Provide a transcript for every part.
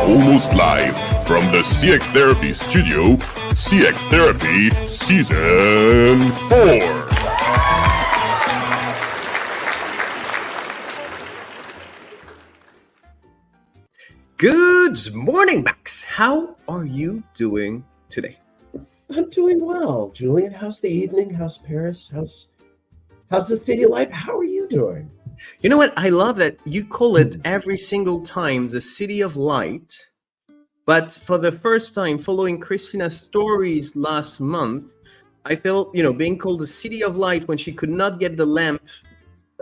almost live from the CX Therapy Studio, CX Therapy Season 4. Good morning, Max. How are you doing today? I'm doing well, Julien. How's the evening? How's Paris? How's the city life? How are you doing? You know what? I love that you call it every single time the City of Light. But for the first time, following Christina's stories last month, I felt, being called the City of Light when she could not get the lamp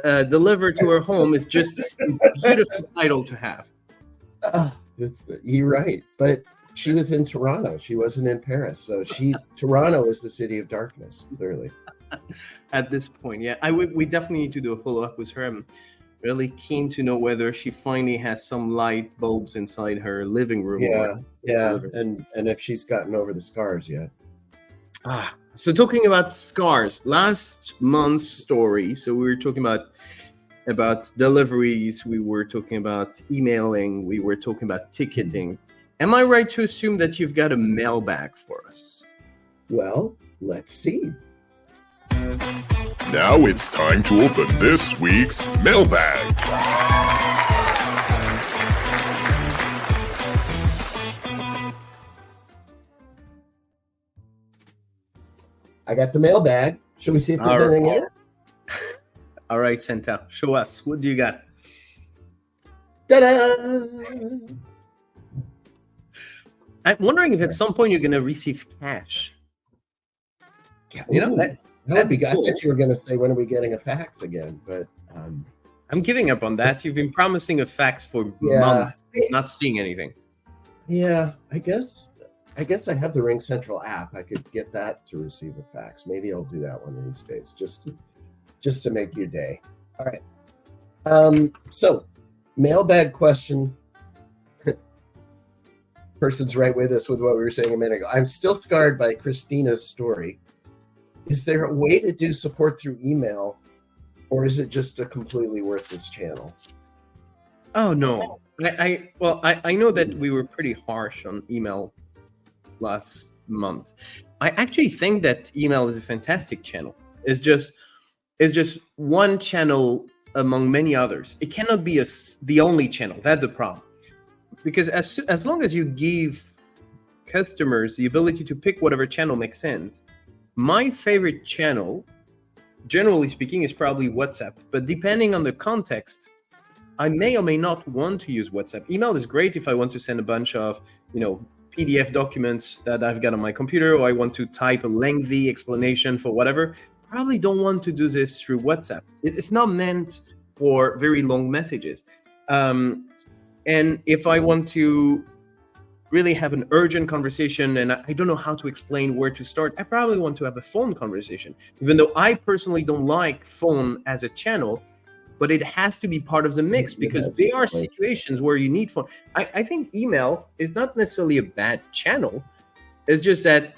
delivered to her home is just a beautiful title to have. You're right. But she was in Toronto. She wasn't in Paris. So Toronto is the city of darkness, clearly. At this point, yeah. We definitely need to do a follow-up with her. I'm really keen to know whether she finally has some light bulbs inside her living room. Yeah. And if she's gotten over the scars yet. So talking about scars, last month's story. So we were talking about deliveries, we were talking about emailing, we were talking about ticketing. Am I right to assume that you've got a mailbag for us? Well, let's see. Now it's time to open this week's mailbag. I got the mailbag. Should we see if there's anything in it? All right, Santa, show us. What do you got? Ta-da! I'm wondering if at some point you're going to receive cash. That'd be good. Cool. I thought you were going to say, when are we getting a fax again? But I'm giving up on that. You've been promising a fax for months, not seeing anything. Yeah, I guess I have the Ring Central app. I could get that to receive a fax. Maybe I'll do that one of these days, just to make your day. All right. So, mailbag question. Person's right with us with what we were saying a minute ago. I'm still scarred by Christina's story. Is there a way to do support through email, or is it just a completely worthless channel? Oh, no. I know that we were pretty harsh on email last month. I actually think that email is a fantastic channel. It's just one channel among many others. It cannot be the only channel. That's the problem. Because as long as you give customers the ability to pick whatever channel makes sense, my favorite channel, generally speaking, is probably WhatsApp. But depending on the context, I may or may not want to use WhatsApp. Email is great if I want to send a bunch of, PDF documents that I've got on my computer, or I want to type a lengthy explanation for whatever. Probably don't want to do this through WhatsApp. It's not meant for very long messages. And if I want to really have an urgent conversation and I don't know how to explain where to start, I probably want to have a phone conversation. Even though I personally don't like phone as a channel, but it has to be part of the mix because there are situations where you need phone. I think email is not necessarily a bad channel. It's just that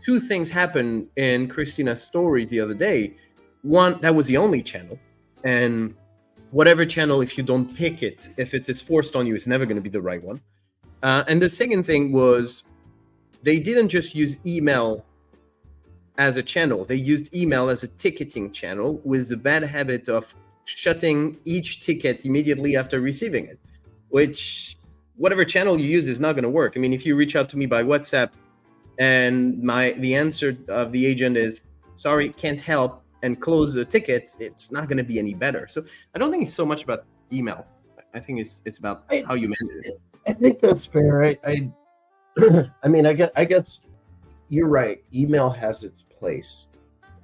two things happened in Christina's stories the other day. One, that was the only channel. And whatever channel, if you don't pick it, if it is forced on you, it's never going to be the right one. And the second thing was they didn't just use email as a channel. They used email as a ticketing channel with the bad habit of shutting each ticket immediately after receiving it, which whatever channel you use is not going to work. I mean, if you reach out to me by WhatsApp and the answer of the agent is, sorry, can't help, and close the ticket, it's not going to be any better. So I don't think it's so much about email. I think it's about how you manage it. I think that's fair. I mean, I guess you're right. Email has its place.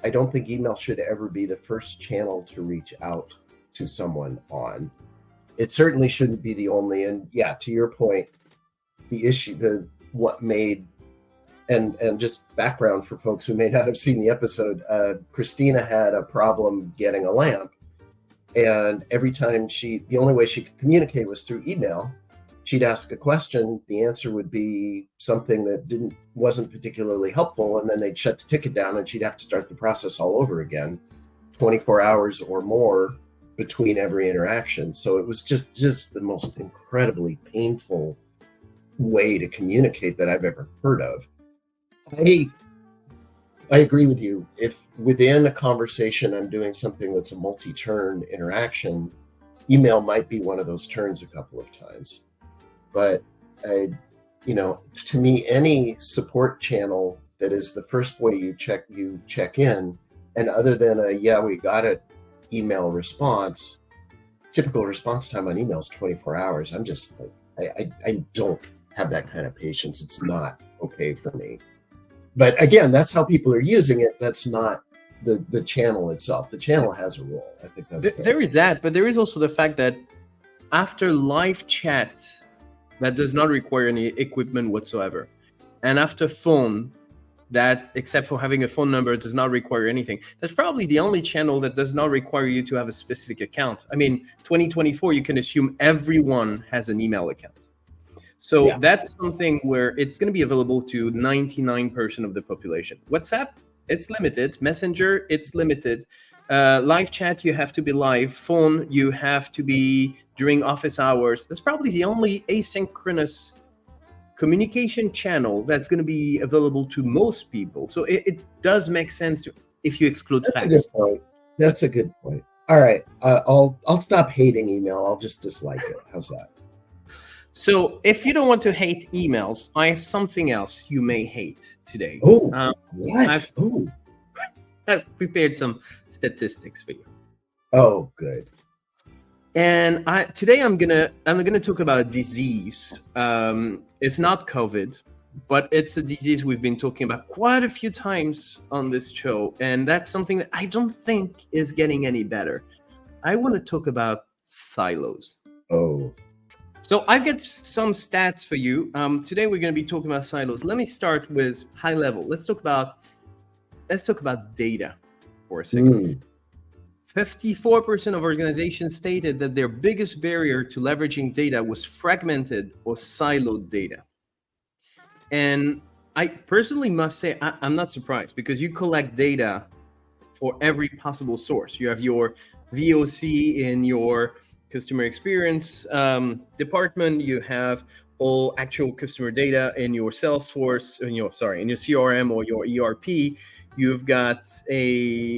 I don't think email should ever be the first channel to reach out to someone on. It certainly shouldn't be the only. And yeah, to your point, the issue, what made, and just background for folks who may not have seen the episode, Christina had a problem getting a lamp. And every time the only way she could communicate was through email. She'd ask a question, the answer would be something that wasn't particularly helpful, and then they'd shut the ticket down and she'd have to start the process all over again, 24 hours or more between every interaction. So it was just the most incredibly painful way to communicate that I've ever heard of. I agree with you. If within a conversation I'm doing something that's a multi-turn interaction, email might be one of those turns a couple of times. But to me, any support channel that is the first way you check in, and other than we got it email response, typical response time on email is 24 hours. I'm just like, I don't have that kind of patience. It's not okay for me. But again, that's how people are using it. That's not the channel itself. The channel has a role. I think that's there is that, but there is also the fact that after live chat, that does not require any equipment whatsoever, and after phone, that except for having a phone number does not require anything. That's probably the only channel that does not require you to have a specific account. I mean, 2024, you can assume everyone has an email account. So that's something where it's going to be available to 99% of the population. WhatsApp, it's limited. Messenger, it's limited. Live chat, you have to be live. Phone, you have to be during office hours. That's probably the only asynchronous communication channel that's going to be available to most people. So it does make sense if you exclude fax. A good point. That's a good point. All right, I'll stop hating email. I'll just dislike it. How's that? So if you don't want to hate emails, I have something else you may hate today. Oh, what? I've prepared some statistics for you. Oh, good. And today I'm gonna talk about a disease. It's not COVID, but it's a disease we've been talking about quite a few times on this show, and that's something that I don't think is getting any better. I want to talk about silos. Oh. So I've got some stats for you. Today we're going to be talking about silos. Let me start with high level. Let's talk about data for a second. 54% of organizations stated that their biggest barrier to leveraging data was fragmented or siloed data. And I personally must say I'm not surprised, because you collect data for every possible source. You have your VOC in your customer experience department. You have all actual customer data in your Salesforce, in your CRM or your ERP. You've got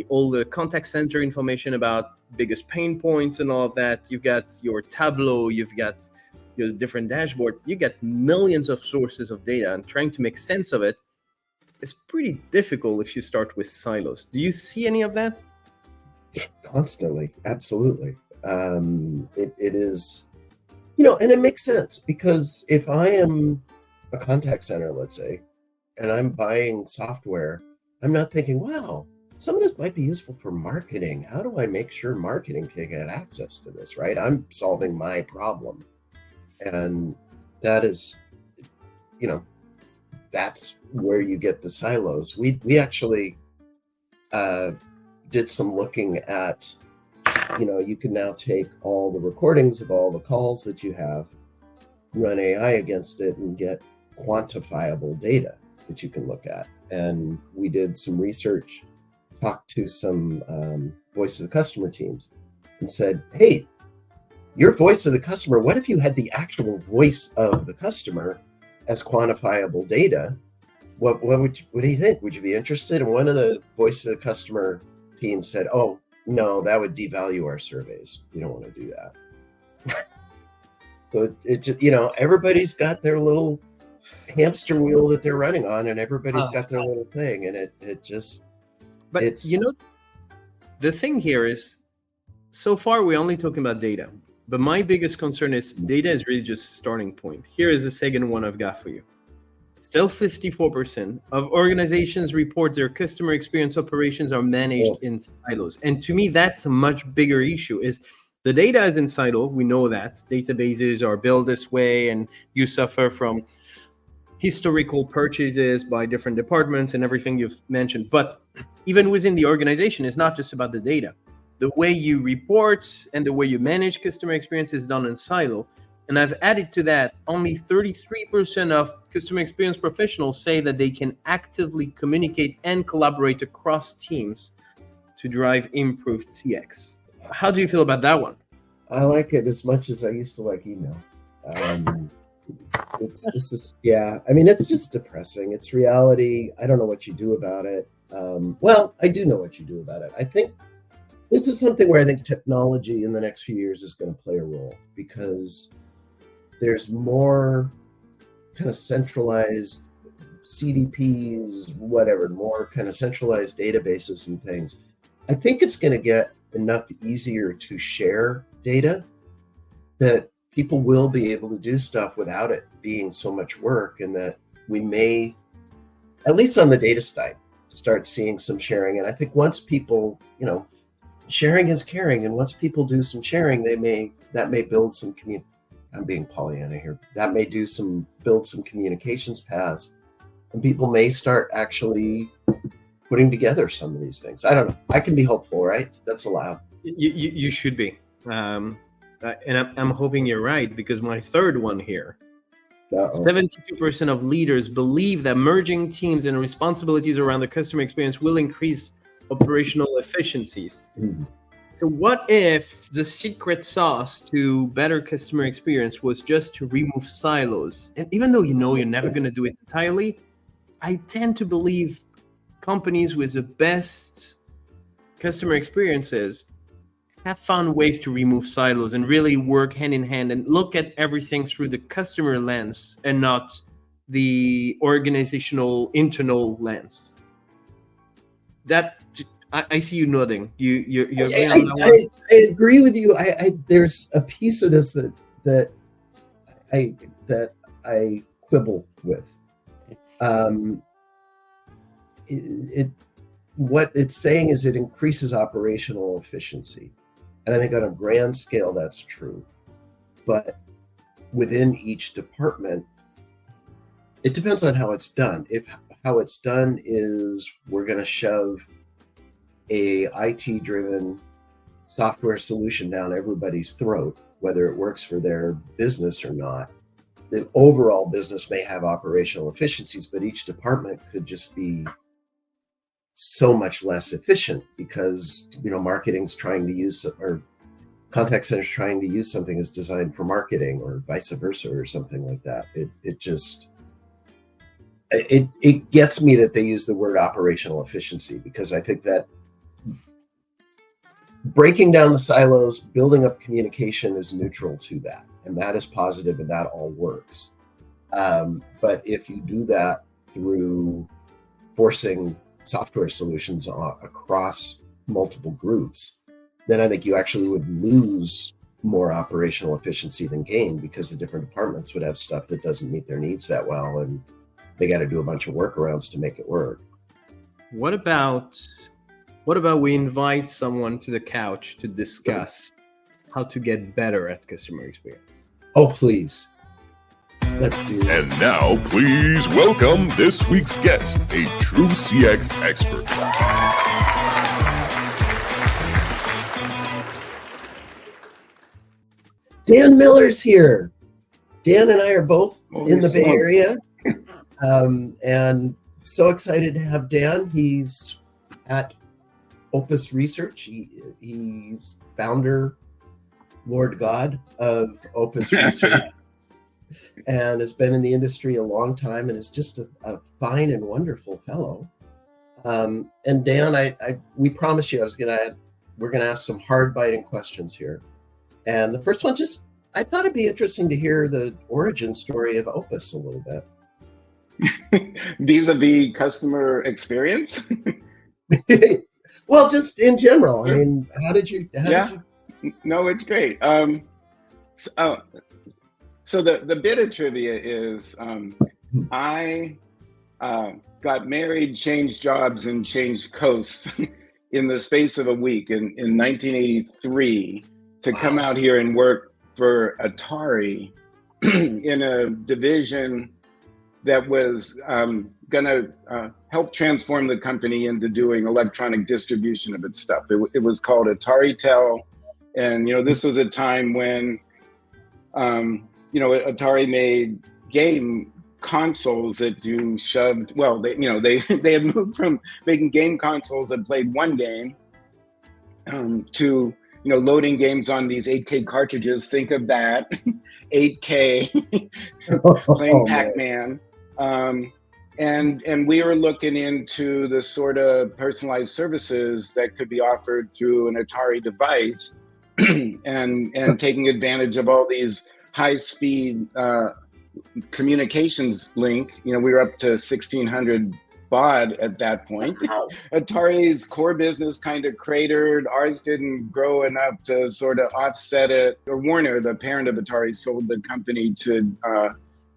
all the contact center information about biggest pain points and all of that. You've got your Tableau. You've got your different dashboards. You get millions of sources of data, and trying to make sense of it is pretty difficult if you start with silos. Do you see any of that? Constantly, absolutely. It is, and it makes sense, because if I am a contact center, let's say, and I'm buying software, I'm not thinking, wow, some of this might be useful for marketing. How do I make sure marketing can get access to this, right? I'm solving my problem. And that is, that's where you get the silos. We actually did some looking at, you can now take all the recordings of all the calls that you have, run AI against it, and get quantifiable data that you can look at. And we did some research, talked to some voice of the customer teams, and said, hey, your voice of the customer, what if you had the actual voice of the customer as quantifiable data? What do you think? Would you be interested? And one of the voice of the customer teams said, oh, no, that would devalue our surveys. You don't want to do that. So it just, everybody's got their little hamster wheel that they're running on, and everybody's got their little thing, and it just. But the thing here is, so far we're only talking about data. But my biggest concern is data is really just a starting point. Here is the second one I've got for you. Still 54% of organizations report their customer experience operations are managed in silos. And to me, that's a much bigger issue. Is the data is in silo. We know that. Databases are built this way, and you suffer from historical purchases by different departments and everything you've mentioned. But even within the organization, it's not just about the data. The way you report and the way you manage customer experience is done in silo. And I've added to that, only 33% of customer experience professionals say that they can actively communicate and collaborate across teams to drive improved CX. How do you feel about that one? I like it as much as I used to like email. Yeah. I mean, it's just depressing. It's reality. I don't know what you do about it. Well, I do know what you do about it. I think this is something where I think technology in the next few years is going to play a role, because there's more kind of centralized CDPs, whatever, more kind of centralized databases and things. I think it's going to get enough easier to share data that people will be able to do stuff without it being so much work, and that we may, at least on the data side, start seeing some sharing. And I think once people, sharing is caring, and once people do some sharing, that may build some I'm being Pollyanna here. That may build some communications paths, and people may start actually putting together some of these things. I don't know. I can be hopeful, right? That's allowed. You should be. And I'm hoping you're right, because my third one here, 72% of leaders believe that merging teams and responsibilities around the customer experience will increase operational efficiencies. Mm-hmm. So what if the secret sauce to better customer experience was just to remove silos? And even though you're never going to do it entirely, I tend to believe companies with the best customer experiences have found ways to remove silos and really work hand in hand and look at everything through the customer lens and not the organizational internal lens. That I see you nodding. You agree on that one? I agree with you. There's a piece of this that I quibble with. What it's saying is it increases operational efficiency. And I think on a grand scale, that's true. But within each department, it depends on how it's done. If how it's done is we're going to shove a IT-driven software solution down everybody's throat, whether it works for their business or not, the overall business may have operational efficiencies, but each department could just be so much less efficient because marketing's trying to use, or contact center's trying to use something that's designed for marketing, or vice versa, or something like that. It gets me that they use the word operational efficiency, because I think that breaking down the silos, building up communication is neutral to that, and that is positive, and that all works. But if you do that through forcing software solutions across multiple groups, then I think you actually would lose more operational efficiency than gain, because the different departments would have stuff that doesn't meet their needs that well, and they got to do a bunch of workarounds to make it work. What about we invite someone to the couch to discuss how to get better at customer experience? Oh, please. Let's do that. And now, please welcome this week's guest, a true CX expert. Dan Miller's here. Dan and I are both in the Bay Area. And so excited to have Dan. He's at Opus Research. He's founder, Lord God of Opus Research. And has been in the industry a long time, and is just a fine and wonderful fellow. And Dan, we promised you we're gonna ask some hard-biting questions here. And the first one, I thought it'd be interesting to hear the origin story of Opus a little bit. Vis-a-vis customer experience? Well, just in general. I mean, how did you? No, it's great. So the bit of trivia is I got married, changed jobs, and changed coasts in the space of a week in 1983 to come out here and work for Atari in a division that was going to help transform the company into doing electronic distribution of its stuff. It was called Atari Tel. And, this was a time when Atari made game consoles that you shoved. Well, they had moved from making game consoles that played one game to loading games on these 8K cartridges. Think of that, 8K, playing Oh, man. Pac-Man. And we were looking into the sort of personalized services that could be offered through an Atari device, and taking advantage of all these high-speed communications link. We were up to 1,600 baud at that point. Atari's core business kind of cratered. Ours didn't grow enough to sort of offset it. Or Warner, the parent of Atari, sold the company to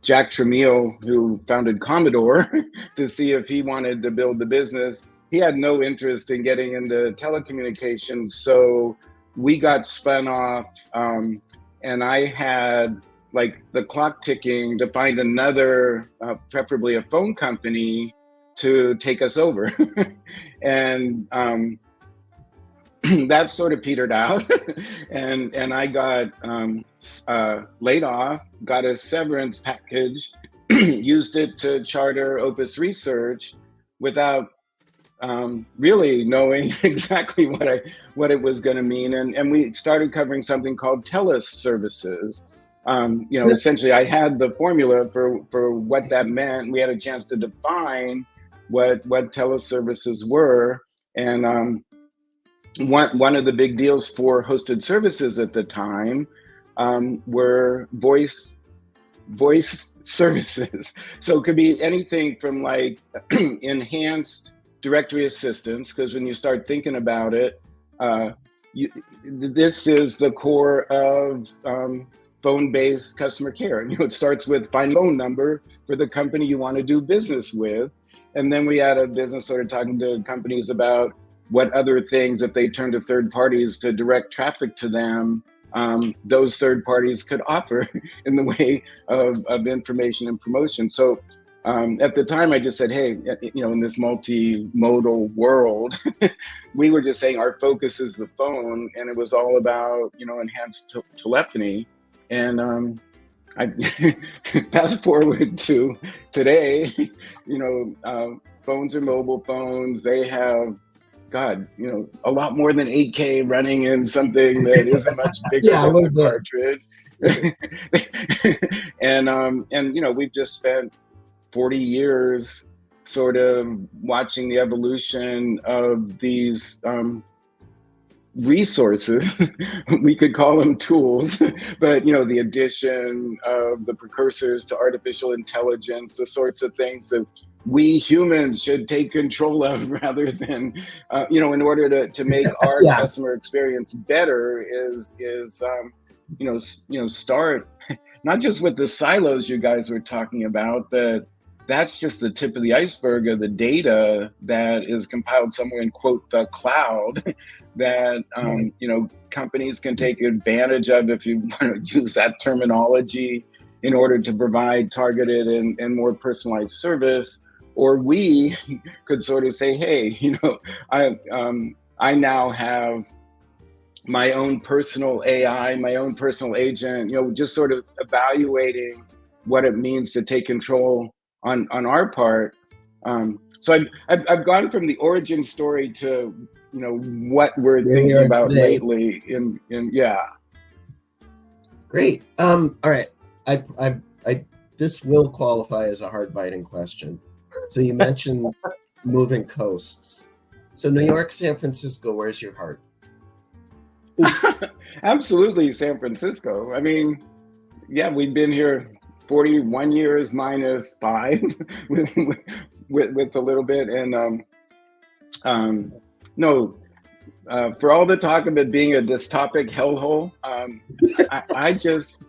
Jack Tramiel, who founded Commodore, to see if he wanted to build the business. He had no interest in getting into telecommunications, so we got spun off, and I had like the clock ticking to find another, preferably a phone company, to take us over. And that sort of petered out. and I got laid off, got a severance package, used it to charter Opus Research without really knowing exactly what it was going to mean. And we started covering something called TELUS services. Essentially I had the formula for what that meant. We had a chance to define what TELUS services were. And one of the big deals for hosted services at the time were voice services. So it could be anything from like enhanced directory assistance, because when you start thinking about it, this is the core of phone-based customer care. It starts with finding a phone number for the company you want to do business with. And then we had a business sort of talking to companies about what other things, if they turn to third parties to direct traffic to them, those third parties could offer in the way of information and promotion. So at the time, I just said, hey, in this multimodal world, we were just saying our focus is the phone, and it was all about, enhanced telephony. And I fast forward to today, phones are mobile phones. They have, a lot more than 8K running in something that isn't much bigger than a cartridge. And we've just spent 40 years sort of watching the evolution of these resources. We could call them tools, but the addition of the precursors to artificial intelligence, the sorts of things that we humans should take control of, rather than in order to make our customer experience better, is start not just with the silos you guys were talking about, but that's just the tip of the iceberg of the data that is compiled somewhere in, quote, the cloud, that companies can take advantage of, if you want to use that terminology, in order to provide targeted and more personalized service. Or we could sort of say, hey, I now have my own personal AI, my own personal agent, just sort of evaluating what it means to take control on our part. So I've gone from the origin story to what we're thinking about today. Lately. Great. All right. I this will qualify as a hard biting question. So you mentioned moving coasts. So New York, San Francisco, where's your heart? Absolutely, San Francisco. I mean, yeah, we've been here 41 years minus 5 with a little bit. And for all the talk of it being a dystopic hellhole, I just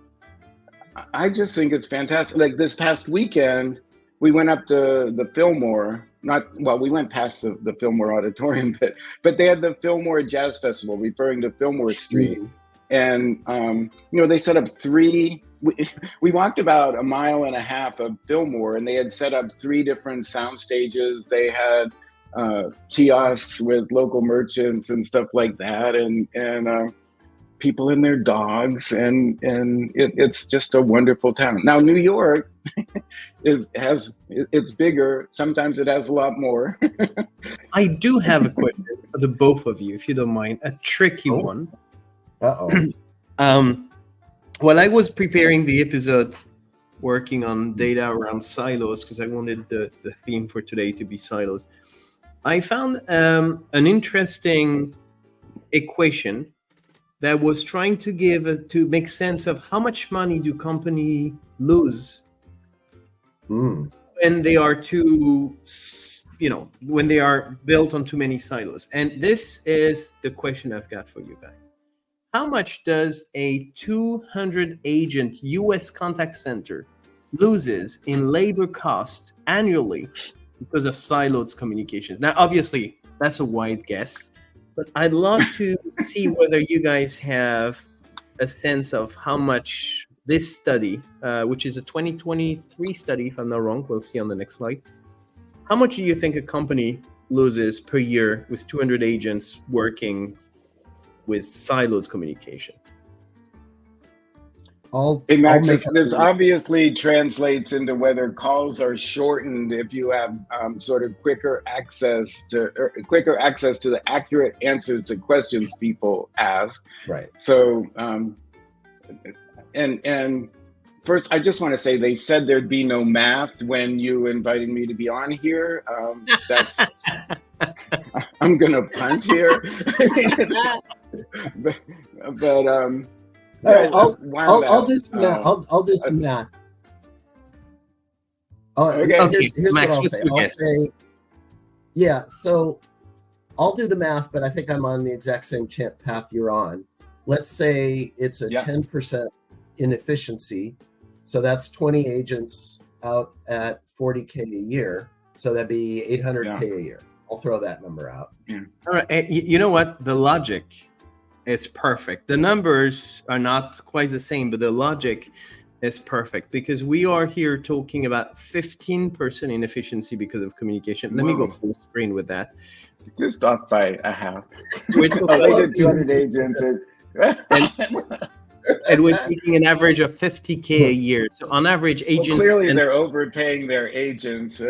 think it's fantastic. Like this past weekend, we went up to the Fillmore. We went past the Fillmore Auditorium, but they had the Fillmore Jazz Festival, referring to Fillmore Street. And they set up 3. We walked about a mile and a half of Fillmore, and they had set up 3 different sound stages. They had kiosks with local merchants and stuff like that, and people and their dogs, and it's just a wonderful town. Now New York it's bigger. Sometimes it has a lot more. I do have a question for the both of you, if you don't mind, a tricky one. While I was preparing the episode, working on data around silos, because I wanted the theme for today to be silos, I found an interesting equation that was trying to to make sense of how much money do companies lose when they are when they are built on too many silos. And this is the question I've got for you guys. How much does a 200 agent US contact center loses in labor cost annually because of siloed communications? Now, obviously, that's a wide guess, but I'd love to see whether you guys have a sense of how much this study, which is a 2023 study, if I'm not wrong, we'll see on the next slide. How much do you think a company loses per year with 200 agents working with siloed communication? Hey Max, this obviously translates into whether calls are shortened if you have sort of quicker access to the accurate answers to questions people ask. Right. So, and first, I just want to say they said there'd be no math when you invited me to be on here. That's I'm gonna punt here, but all right, I'll do some math. I'll do some math. Okay, here's Max, what I'll say. Yeah, so I'll do the math, but I think I'm on the exact same path you're on. Let's say it's a 10% inefficiency. So that's 20 agents out at 40K a year. So that'd be 800K a year. I'll throw that number out. Yeah. All right. You know what? The logic is perfect. The numbers are not quite the same, but the logic is perfect because we are here talking about 15% inefficiency because of communication. Let me go full screen with that. Just off by a half. We're talking 200 agents. And we're taking an average of 50K a year. So on average, agents... Well, clearly they're overpaying their agents.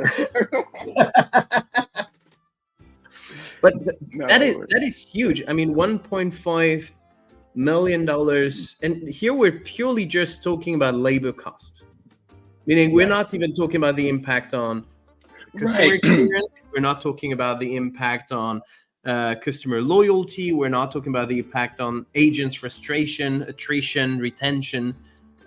But that is huge. I mean, $1.5 million. And here we're purely just talking about labor cost. Meaning we're not even talking about the impact on customer experience. We're not talking about the impact on customer loyalty. We're not talking about the impact on agents' frustration, attrition, retention.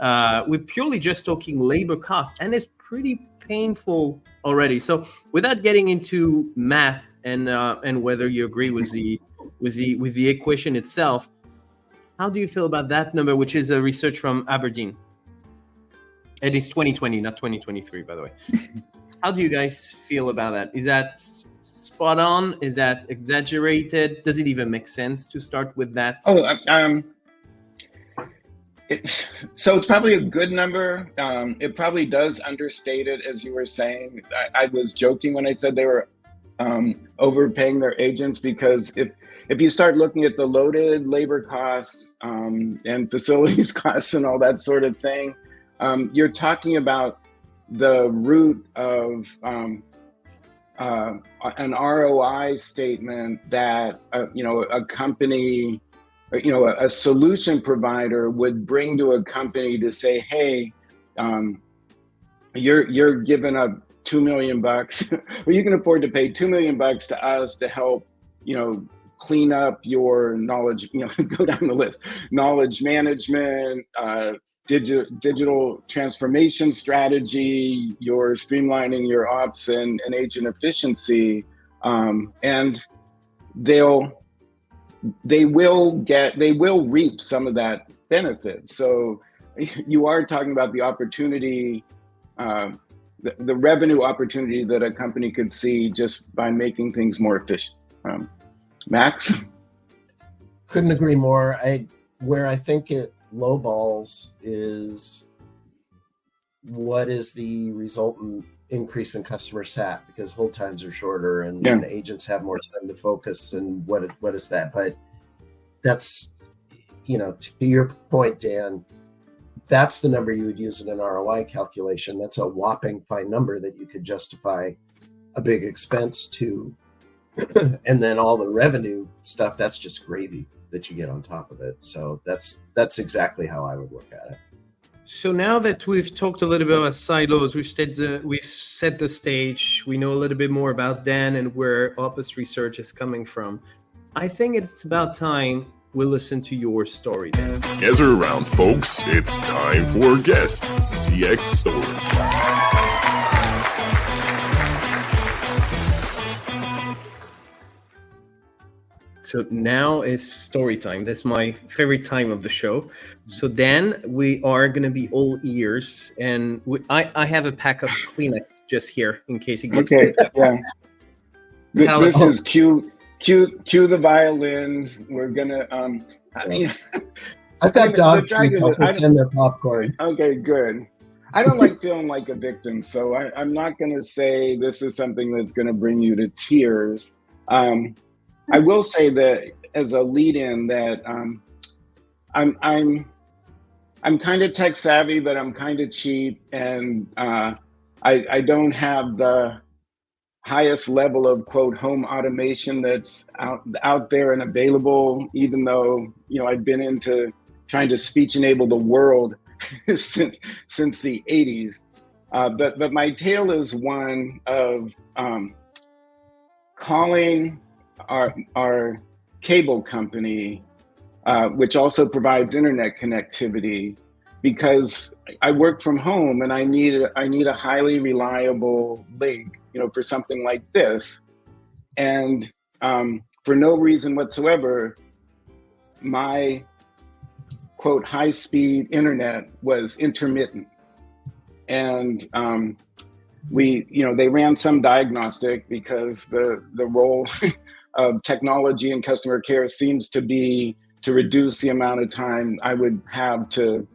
We're purely just talking labor cost, and it's pretty painful already. So, without getting into math and whether you agree with the equation itself, how do you feel about that number, which is a research from Aberdeen? It is 2020, not 2023, by the way. How do you guys feel about that? Is that spot on? Is that exaggerated? Does it even make sense to start with that? So it's probably a good number. It probably does understate it, as you were saying. I was joking when I said they were overpaying their agents, because if you start looking at the loaded labor costs and facilities costs and all that sort of thing, you're talking about the root of an ROI statement that a company, a solution provider would bring to a company to say, hey, you're giving up $2 million. Well, you can afford to pay $2 million to us to help, clean up your knowledge, go down the list, knowledge management, digital transformation strategy, you're streamlining your ops and agent efficiency, and they will reap some of that benefit. So you are talking about the opportunity, the revenue opportunity that a company could see just by making things more efficient. Max? Couldn't agree more. Where I think it lowballs is what is the resultant increase in customer sat, because hold times are shorter and agents have more time to focus, and what is that? But that's, to your point, Dan, that's the number you would use in an ROI calculation. That's a whopping fine number that you could justify a big expense to. And then all the revenue stuff, that's just gravy. that you get on top of it. So that's exactly how I would look at it. So now that we've talked a little bit about silos, we've set the stage, we know a little bit more about Dan and where Opus Research is coming from. I think it's about time we listen to your story, Dan. Gather around, folks. It's time for guest CX story. So now is story time. That's my favorite time of the show. So Dan, we are going to be all ears, and I have a pack of Kleenex just here in case it gets too tough. Yeah. This Tell is cue the violins. We're gonna I've got the dog drag treats. is- I'll I don't- pretend they're popcorn. Okay, good. I don't like feeling like a victim, so I'm not going to say this is something that's going to bring you to tears. I will say that as a lead-in that I'm kind of tech savvy, but I'm kind of cheap, and I don't have the highest level of quote home automation that's out there and available. Even though I've been into trying to speech enable the world since the 80s, but my tale is one of calling our cable company, which also provides internet connectivity, because I work from home and I need a highly reliable link, for something like this, and for no reason whatsoever, my quote high-speed internet was intermittent, and they ran some diagnostic, because the role of technology and customer care seems to be to reduce the amount of time I would have to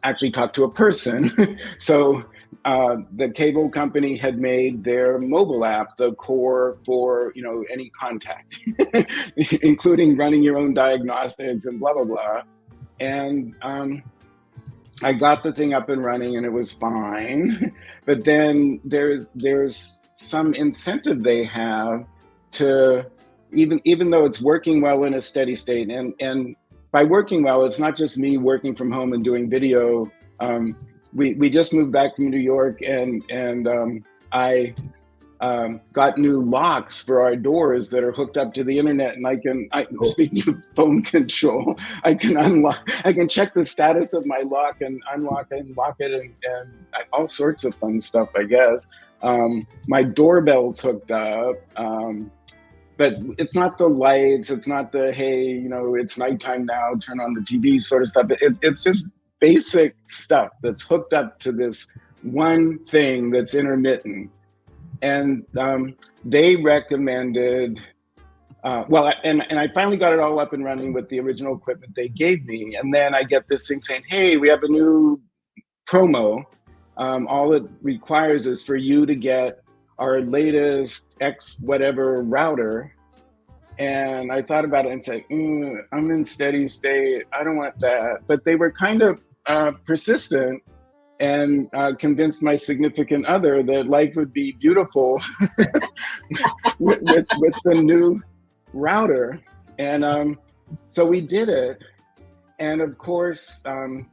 actually talk to a person. So the cable company had made their mobile app the core for any contact, including running your own diagnostics and blah blah blah. And I got the thing up and running, and it was fine. But then there's some incentive they have to, even though it's working well in a steady state, and by working well, it's not just me working from home and doing video. We just moved back from New York, and I got new locks for our doors that are hooked up to the internet, and speaking of phone control, I can check the status of my lock and unlock it and lock it, and all sorts of fun stuff, I guess. My doorbell's hooked up, but it's not the lights, it's not the, hey, it's nighttime now, turn on the TV sort of stuff. It's just basic stuff that's hooked up to this one thing that's intermittent. And they recommended, and I finally got it all up and running with the original equipment they gave me. And then I get this thing saying, hey, we have a new promo. All it requires is for you to get our latest X whatever router. And I thought about it and said, I'm in steady state. I don't want that. But they were kind of persistent, and convinced my significant other that life would be beautiful with the new router. And so we did it. And of course,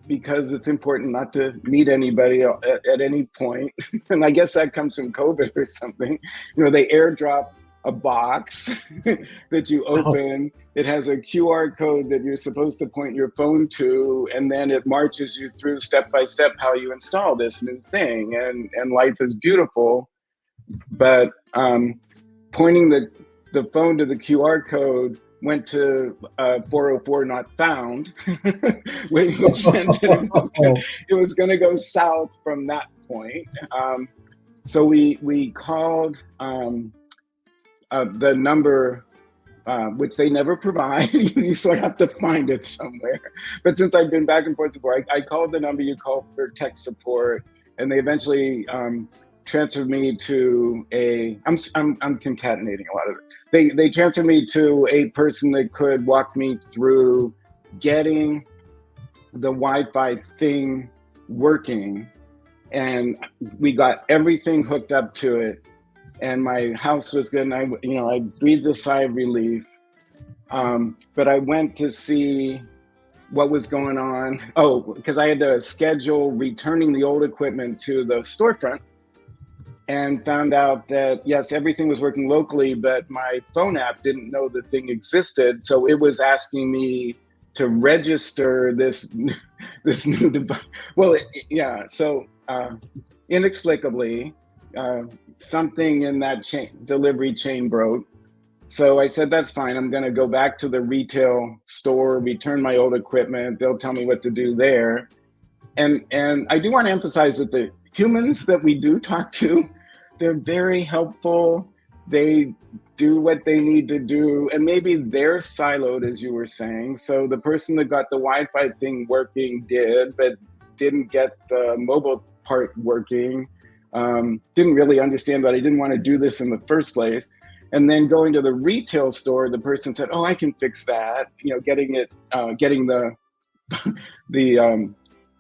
because it's important not to meet anybody at any point, and I guess that comes from COVID or something, they airdrop a box that you open. It has a QR code that you're supposed to point your phone to, and then it marches you through step by step how you install this new thing, and life is beautiful. But pointing the phone to the QR code went to 404 not found, which meant that it was going to go south from that point. So we called the number, which they never provide. You sort of have to find it somewhere. But since I've been back and forth before, I called the number you call for tech support, and they eventually transferred me to I'm concatenating a lot of it. They transferred me to a person that could walk me through getting the Wi-Fi thing working, and we got everything hooked up to it. And my house was good, and I breathed a sigh of relief. But I went to see what was going on. Oh, because I had to schedule returning the old equipment to the storefront, and found out that, yes, everything was working locally, but my phone app didn't know the thing existed. So it was asking me to register this new device. Well, yeah. So inexplicably, something in that delivery chain broke. So I said, that's fine. I'm going to go back to the retail store, return my old equipment. They'll tell me what to do there. And I do want to emphasize that the humans that we do talk to, they're very helpful. They do what they need to do. And maybe they're siloed, as you were saying. So the person that got the Wi-Fi thing working did, but didn't get the mobile part working. Didn't really understand that I didn't want to do this in the first place. And then going to the retail store, the person said, "Oh, I can fix that." You know, getting the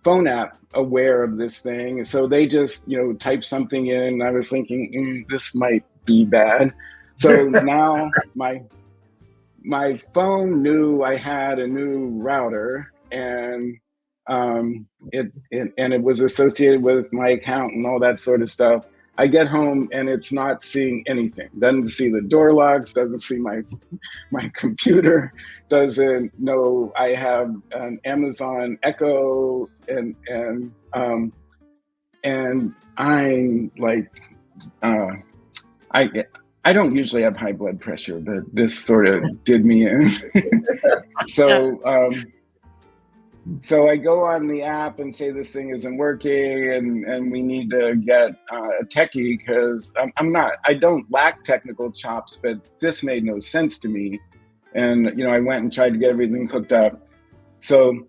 phone app aware of this thing. So they just, type something in. I was thinking, this might be bad. So now my phone knew I had a new router, and it was associated with my account and all that sort of stuff. I get home and it's not seeing anything. Doesn't see the door locks, doesn't see my computer, doesn't know I have an Amazon Echo, and I'm like, I don't usually have high blood pressure, but this sort of did me in. So I go on the app and say this thing isn't working, and we need to get a techie, because I don't lack technical chops, but this made no sense to me. And, I went and tried to get everything hooked up. So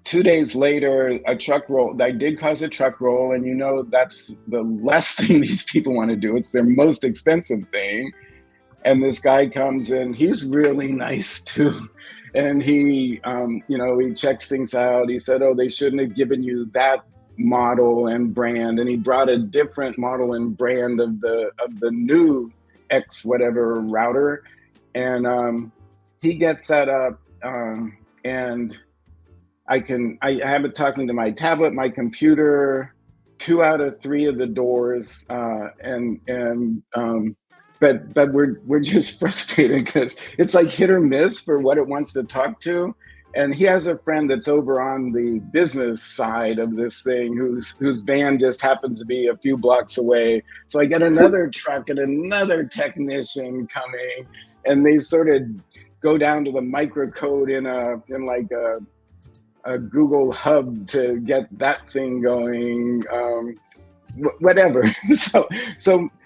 2 days later, a truck roll, I did cause a truck roll, and that's the last thing these people want to do. It's their most expensive thing. And this guy comes in, he's really nice too. And he, he checks things out. He said, "Oh, they shouldn't have given you that model and brand." And he brought a different model and brand of the new X whatever router. And he gets that up, and I have it talking to my tablet, my computer, 2 out of 3 of the doors, but we're just frustrated because it's like hit or miss for what it wants to talk to. And he has a friend that's over on the business side of this thing whose van just happens to be a few blocks away. So I get another truck and another technician coming, and they sort of go down to the microcode in like a Google hub to get that thing going, whatever. So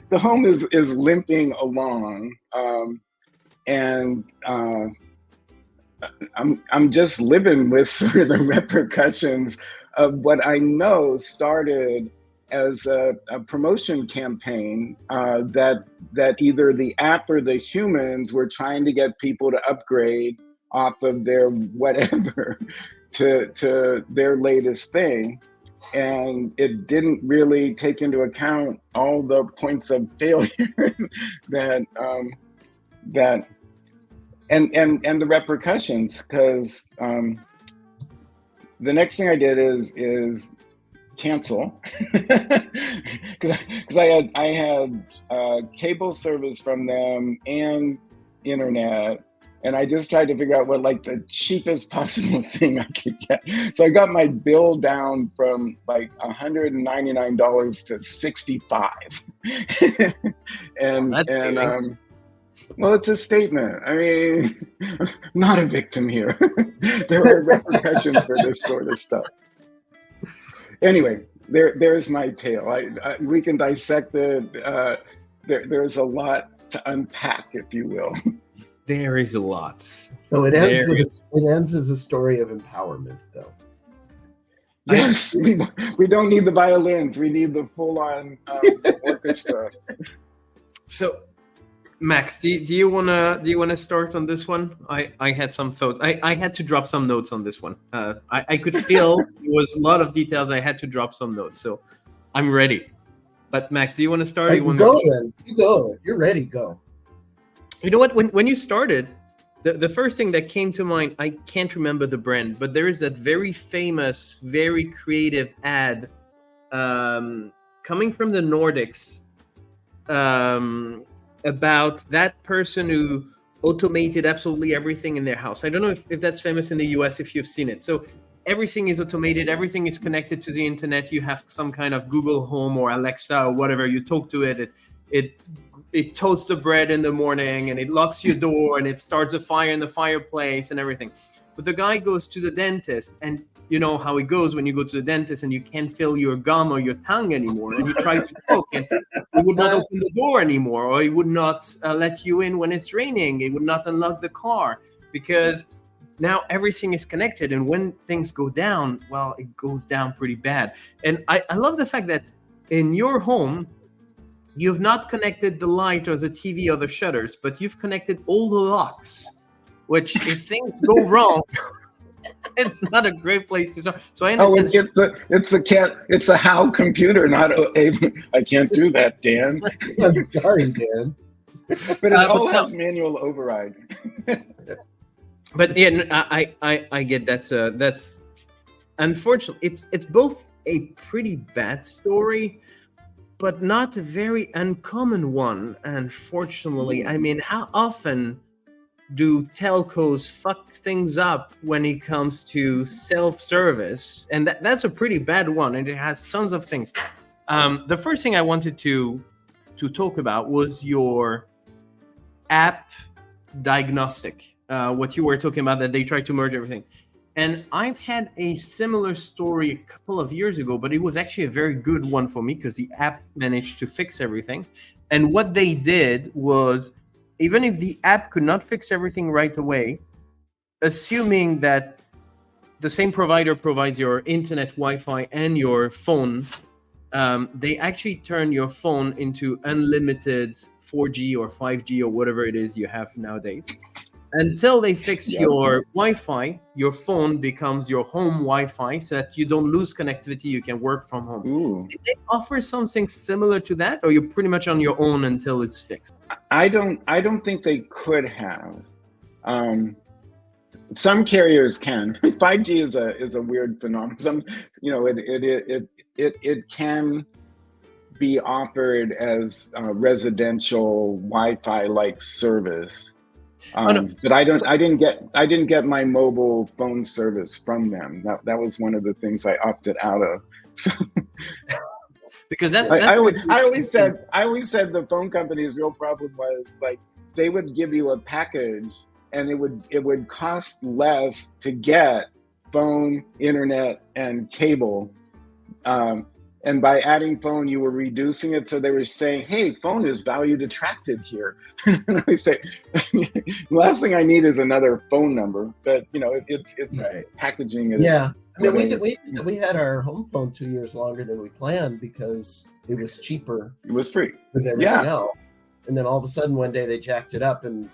the home is limping along, and I'm just living with sort of the repercussions of what I know started as a promotion campaign that either the app or the humans were trying to get people to upgrade off of their whatever to their latest thing. And it didn't really take into account all the points of failure that and the repercussions, because the next thing I did is cancel, because I had cable service from them and internet. And I just tried to figure out what like the cheapest possible thing I could get. So I got my bill down from like $199 to $65. Well, it's a statement. I mean, I'm not a victim here. There are repercussions for this sort of stuff. Anyway, there's my tale. We can dissect it. There's a lot to unpack, if you will. There is a lot. So it ends as a story of empowerment, though. Yes, we don't need the violins. We need the full-on orchestra. So, Max, do you wanna start on this one? I had some thoughts. I had to drop some notes on this one. I could feel there was a lot of details. I had to drop some notes, so I'm ready. But Max, do you want to start? You go then. You go. You're ready. Go. You know what? When you started, the first thing that came to mind, I can't remember the brand, but there is that very famous, very creative ad coming from the Nordics about that person who automated absolutely everything in their house. I don't know if that's famous in the US, if you've seen it. So everything is automated, everything is connected to the internet. You have some kind of Google Home or Alexa or whatever. You talk to it, it toasts the bread in the morning, and it locks your door, and it starts a fire in the fireplace and everything. But the guy goes to the dentist, and you know how it goes when you go to the dentist and you can't feel your gum or your tongue anymore, and he tries to talk, and he would not open the door anymore, or he would not let you in when it's raining. He would not unlock the car, because now everything is connected, and when things go down, well, it goes down pretty bad. And I love the fact that in your home, you've not connected the light or the TV or the shutters, but you've connected all the locks, which if things go wrong, it's not a great place to start. So I understand. It's a HAL computer, not I can't do that, Dan. I'm sorry, Dan. But it all has manual override. But yeah, I get that's unfortunately it's both a pretty bad story, but not a very uncommon one, unfortunately. I mean, how often do telcos fuck things up when it comes to self-service? And that's a pretty bad one, and it has tons of things. The first thing I wanted to talk about was your app diagnostic. What you were talking about, that they tried to merge everything. And I've had a similar story a couple of years ago, but it was actually a very good one for me because the app managed to fix everything. And what they did was, even if the app could not fix everything right away, assuming that the same provider provides your internet, Wi-Fi, and your phone, they actually turn your phone into unlimited 4G or 5G or whatever it is you have nowadays. Until they fix your Wi-Fi, your phone becomes your home Wi-Fi, so that you don't lose connectivity. You can work from home. Ooh. Did they offer something similar to that, or you're pretty much on your own until it's fixed? I don't think they could have. Some carriers can. 5G is a weird phenomenon. It can be offered as a residential Wi-Fi like service. But I didn't get my mobile phone service from them. That was one of the things I opted out of. Because that's I always said the phone company's real problem was, like, they would give you a package and it would cost less to get phone, internet, and cable. And by adding phone, you were reducing it. So they were saying, hey, phone is value detracted here. And I say, the last thing I need is another phone number. But, it's right. Packaging it. Yeah. I mean, we had our home phone 2 years longer than we planned because it was cheaper. It was free. With everything else. And then all of a sudden one day they jacked it up, and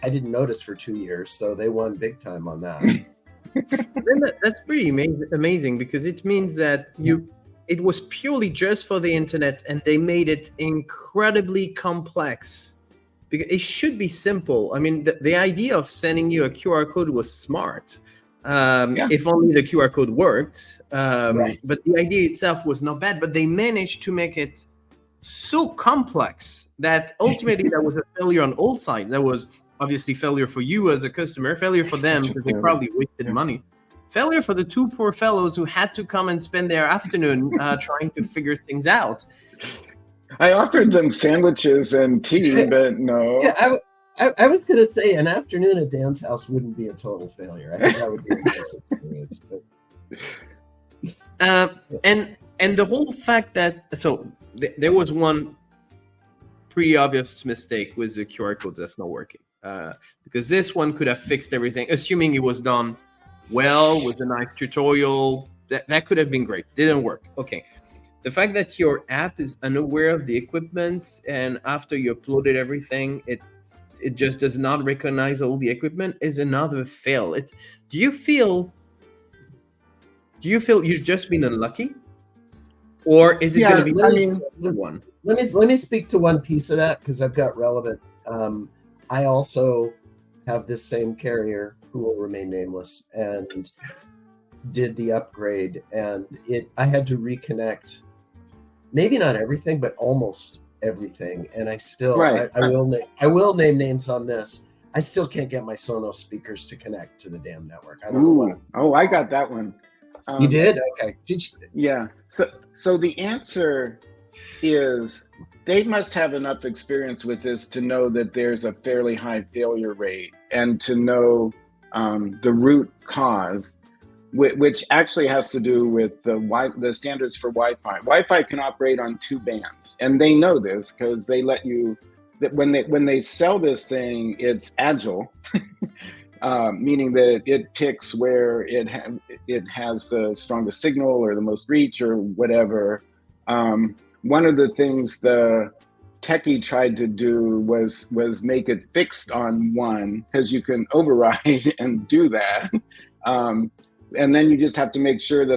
I didn't notice for 2 years. So they won big time on that. That's pretty amazing, because it means that it was purely just for the internet, and they made it incredibly complex, because it should be simple. I mean, the idea of sending you a QR code was smart. If only the QR code worked. Right. But the idea itself was not bad, but they managed to make it so complex that ultimately that was a failure on all sides. That was obviously failure for you as a customer, failure for them because they probably wasted money. Failure for the two poor fellows who had to come and spend their afternoon trying to figure things out. I offered them sandwiches and tea, but no. Yeah, I was going to say an afternoon at Dan's house wouldn't be a total failure. I think that would be a nice experience. And the whole fact that there was one pretty obvious mistake with the QR code that's not working, because this one could have fixed everything, assuming it was done well with a nice tutorial. That could have been great. Didn't work. Okay. The fact that your app is unaware of the equipment, and after you uploaded everything, it just does not recognize all the equipment, is another fail. Do you feel you've just been unlucky, or is it going to be the one? Let me speak to one piece of that, because I've got relevant. I also have this same carrier, who will remain nameless, and did the upgrade, and I had to reconnect, maybe not everything, but almost everything. And I still, Right. I will name names on this. I still can't get my Sonos speakers to connect to the damn network. I don't know what. Oh, I got that one. You did? Okay. Did you? Yeah. So the answer is they must have enough experience with this to know that there's a fairly high failure rate, and to know the root cause, which actually has to do with the standards for Wi-Fi. Wi-Fi can operate on 2 bands, and they know this because they let you. That when they sell this thing, it's agile, meaning that it picks where it has the strongest signal or the most reach or whatever. One of the things the techie tried to do was make it fixed on 1, because you can override and do that. And then you just have to make sure that